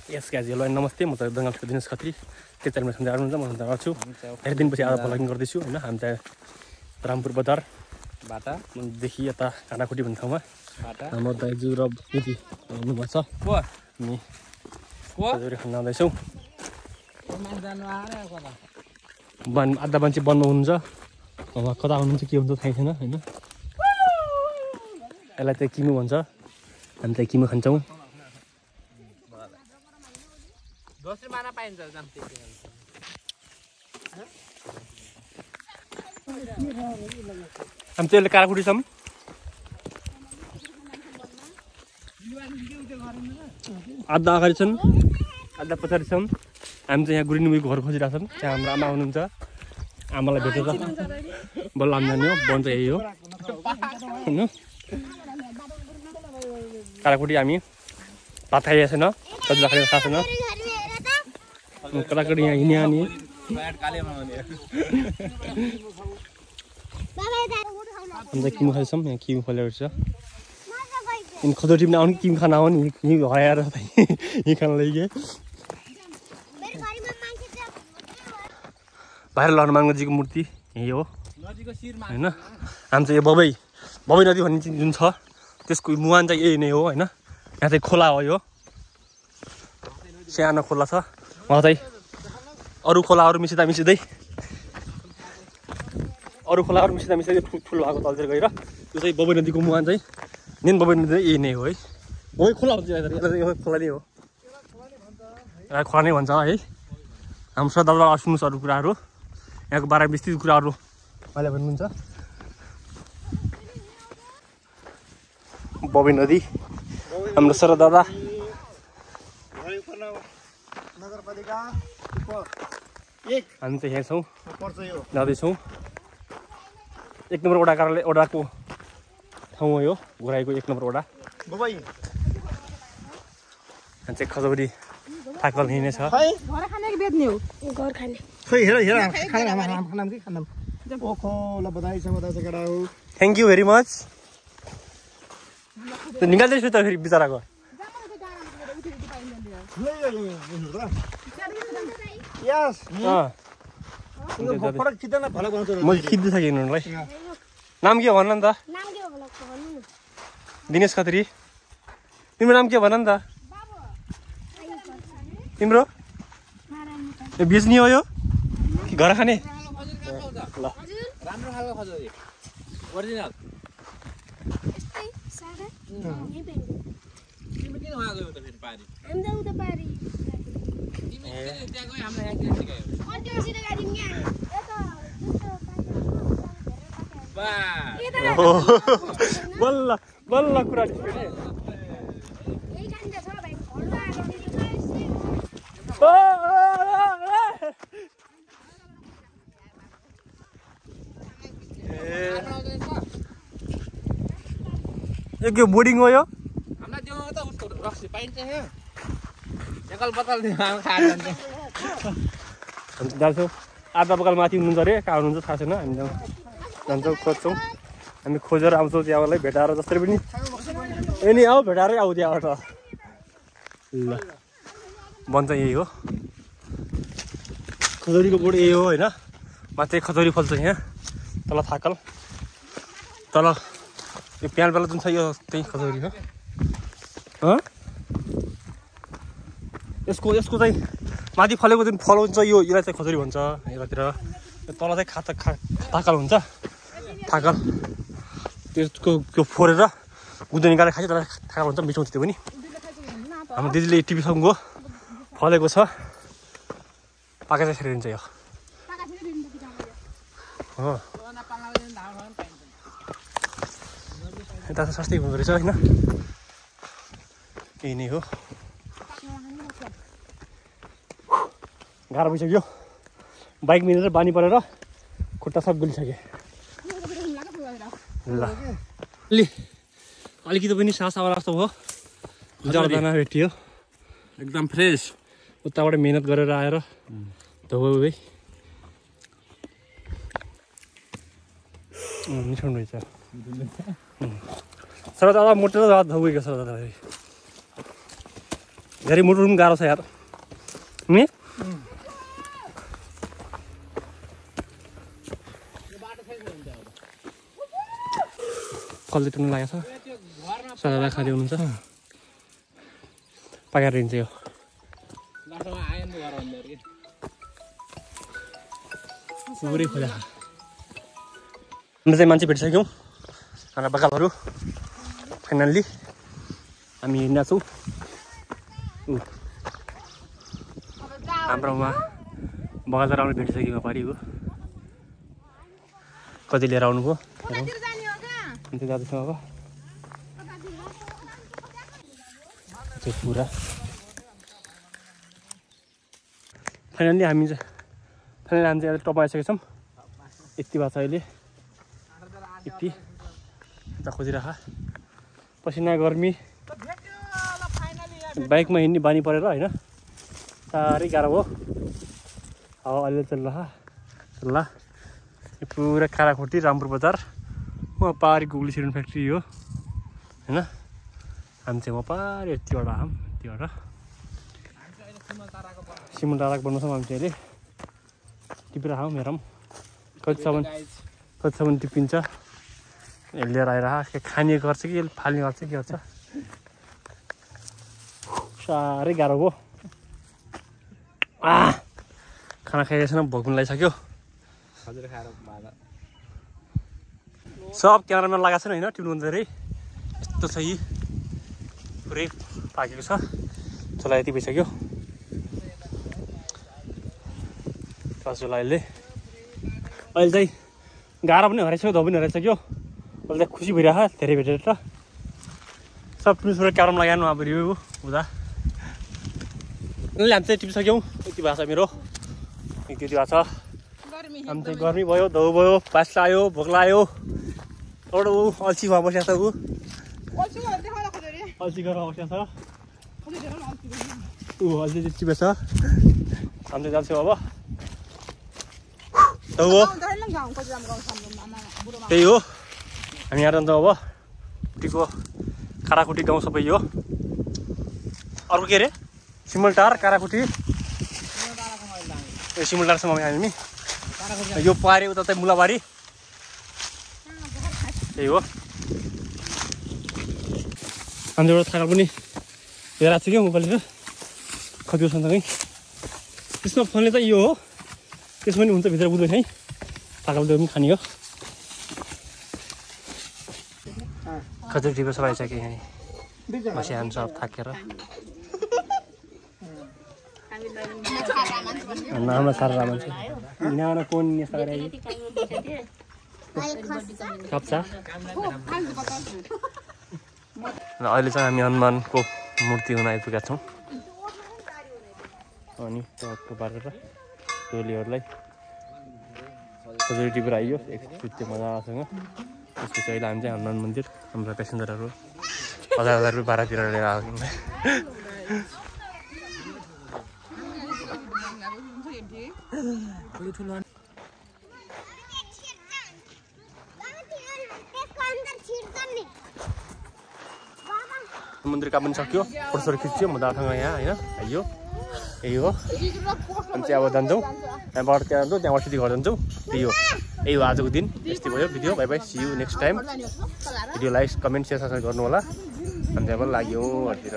यस guys hello नमस्ते म त बङ्गालको दिनेश खत्री के च्यानलमा सन्चै आउनुहुन्छ म सन्चै आउँछु धेरै दिनपछि आज भ्लगिङ गर्दैछु हैन हामी चाहिँ रामपुर बजारबाट देखि यता काँडाखुटी भन्ने ठाउँमा हाम्रो दाइजु र दिदी हुनुभएको छ हामी खजुरी खान आउँदैछौँ आधा मान्छे बन्द हुनुहुन्छ कता हुनुहुन्छ के हुन्छ थाहा छैन हैन यसलाई चाहिँ किमु भन्छ हामी चाहिँ किमु खान्छौँ दोस्रो माना पाइन्छ जाम त्यति हामी चाहिँ काँडाखुटी छौँ आधा अगाडि छन् आधा पछाडि छौँ हामी चाहिँ यहाँ गुरिनुबीको घर खोजिरहेको छौँ त्यहाँ हाम्रो आमा हुनुहुन्छ आमालाई भेटेर बल्ल हामी जाने हो बन चाहिँ यही हो होइन काँडाखुटी हामी भात खाइएको छैन सजिलो खाएको थाहा छैन कताकति यहाँ हिँड्या नि अन्त किमु खाइछौँ यहाँ किमु खोलेको छ यिनी खजोटी पनि आउने किमु खान आउने यहीँ हराएर यहीँ खान लैगे बाहिर हनुमानगञ्जीको मूर्ति यही हो होइन हामी चाहिँ यो बबई नदी भन्ने जुन छ त्यसको मुहान चाहिँ यही नै हो होइन यहाँ चाहिँ खोला हो यो सानो खोला छ उहाँ चाहिँ अरू खोलाहरू मिसिँदै ठुलो भएको तलतिर गएर त्यो चाहिँ बबई नदीको मुहान चाहिँ मेन बबई नदी यही नै हो है बबई खोला हुन्छ यसलाई खोला नै हो खोला नै भन्छ है हाम्रो श्रद्धाबाट सुन्नुहोस् अरू कुराहरू यहाँको बारेमा विस्तृत कुराहरू मैले भन्नुहुन्छ बबई नदी हाम्रो श्रद्धा हामी चाहिँ यहाँ छौँ जाँदैछौँ 1 नम्बर ओडाको ठाउँ हो यो घोराईको 1 नम्बर ओडा हामी चाहिँ खजौरी थाकल हिँड्ने छ थ्याङ्क यू भेरी मच निकाल्दैछु त फेरि बिचराको म खिच्दै सकेँ उनीहरूलाई नाम के भन नि त दिनेश खत्री तिम्रो नाम के भन नि त तिम्रो यो बेच्ने हो यो कि घर खाने ल राम्रो खालको खजोरी ओरिजिनल तिमी किन वहाँ गयौ त फेरि पारी हामी जाऊ त पारी तिमी त्यहाँ गयो हाम्रो यहाँ किन सिकायो अन्तिम सिधै गाडी नि बल्ल बल्ल कुरा निस्क्यो यही काण्ड छ भाइ यो के बोर्डिङ हो यो हामीलाई देऊ त उसको रक्सी पाइन्छ यहाँ एकल बतल दिनु खाएर जान्छ हामी जान्छौँ आधा बकाल माथि हुनुहुन्छ अरे कहाँ हुनुहुन्छ थाहा छैन हामी जान्छौँ खोज्छौँ हामी खोजेर आउँछौँ त्यहाँबाट भेटाएर जसरी पनि नि आऊ भेटाएरै आऊ त्यहाँबाट ल बन्छ यही हो खजौरीको बोर्ड यही हो होइन माथि खजौरी फल्छ यहाँ तल थाकल तल यो प्याल बेला जुन छ यो त्यही खजौरी हो यसको चाहिँ माथि फलेको जुन फल हुन्छ यो यसलाई चाहिँ खजौरी भन्छ यतातिर तल चाहिँ थाकल हुन्छ थाकल त्यसको त्यो फोरेर गुदो निकालेर खान्छ तर थाकल हुन्छ मिठो हुन्छ त्यो पनि हाम्रो दिदीले टिभीसँगको फलेको छ पाका चाहिँ फेरि दिन्छ यो हो यता त सस्तै हुँदो रहेछ होइन यही नै हो गाह्रो भइसक्यो बाइक मिलेर बानी परेर खुट्टा सब गुलिसक्यो ल अलिकति पनि सास आवाज जस्तो भयो जर्दाना भेटियो एकदम फ्रेस उताबाट मेहनत गरेर आएर धोबै मिठाउनु रहेछ सर दादा मोटो धोगेको छ दादा धेरै मोटर पनि गाह्रो छ यार नि कसले टुन्नु लागेको छ सदालाई खाँदै हुनुहुन्छ पाकेर हिँड्छ यो पुरै खोला हामी चाहिँ मान्छे भेटिसक्यौँ हाम्रा बगालहरू फाइनल्ली हामी हिँड्दैछौँ हाम्रोमा बगालदार आउनु भेटिसक्यो पारि हो कति लिएर आउनुभयो अन्त जाँदैछौँ अब त्यो पुरा फाइनल्ली हामी चाहिँ टप आइसकेका छौँ यति भएको छ अहिले यति यता खोजिराख पसिना गर्मी बाइकमा हिँड्ने बानी परेर होइन साह्रै गाह्रो हो हावा अलि चल्ला यो पुरा काराखोटी रामपुर बजार वहाँ पारि गुगली सिमेन्ट फ्याक्ट्री हो होइन हामी चाहिँ वहाँ पारि यतिवटा यतिबाट सिमेन्ट ताराको बनाउँछौँ हामी चाहिँ अहिले टिपिराखौँ मेरो कतिसम्म टिपिन्छ लिएर आएर खाने गर्छ कि फाल्ने गर्छ के गर्छ साह्रै गाह्रो हो खाना खाइरहेको भोक पनि लगाइसक्यो सब क्यामेरामा लगाएको छैन होइन टिप्नु धेरै यस्तो छ यी पुरै पाकेको छ चोला यति भइसक्यो चोला अहिले चाहिँ गाह्रो पनि हराइसक्यो धो पनि हराइसक्यो अहिले चाहिँ खुसी भइरहेको धेरै भेटेर त सब टिप्नु क्यामेरामा लगाएन अब रिभ्यू हुँदा हामी चाहिँ टिपिसक्यौँ यति भएको छ मेरो यति भएको छ हामी चाहिँ गर्मी भयो धौ भयो पास लाग्यो भोक लाग्यो एउटा ऊ अल्छी भएर बसेको छ ऊ अल्छी गरेर बसेको छ ऊ अल्छी चाहिँ टिपेछ हामी चाहिँ जान्छौँ अब त्यही हो हामी यहाँ जान्छौँ अब खुट्टीको काराखुट्टी गाउँ सबै यो अर्को के अरे सिमलटार काराखुट्टी सिमलटारसम्म हामी यो पारि उता चाहिँ मुलाबारी त्यही हो अन्त एउटा थाका पनि हेरेको छु क्या मोबाइलतिर खतिको सँगसँगै त्यसमा फोनले चाहिँ यो हो त्यसमा पनि हुन्छ भित्र बुझ्दैन है थाकाले पनि खाने हो खजुर टिपेर सब आइसक्यो यहाँ बसिहाल्नु सब थाकेर नाममा सारा मान्छे यहाँबाट कोन यस्तो गरे कप्चा अहिले चाहिँ हामी हनुमानको मूर्ति हुन आइपुगेका छौँ अनि टक्क पारेर टोलीहरूलाई खजुरी टिपेर आइयो एकचोटि मजासँग त्यसपछि अहिले हामी चाहिँ हनुमान मन्दिर हाम्रो पेसेन्जरहरू 1000 रुपियाँ भाडा तिरेर लिएर आएको मन्दिर काम पनि सक्यो फोटोसोटो खिच्यो म दासँग यहाँ होइन आइयो यही हो अनि चाहिँ अब जान्छौँ त्यहाँबाट त्यहाँ जान्छौँ त्यहाँबाट सिधै घर जान्छौँ त्यही हो यही हो आजको दिन यस्तै भयो video bye bye see you next time video like comment share subscribe गर्नु होला अनि त्यहाँबाट लाग्यो हतिर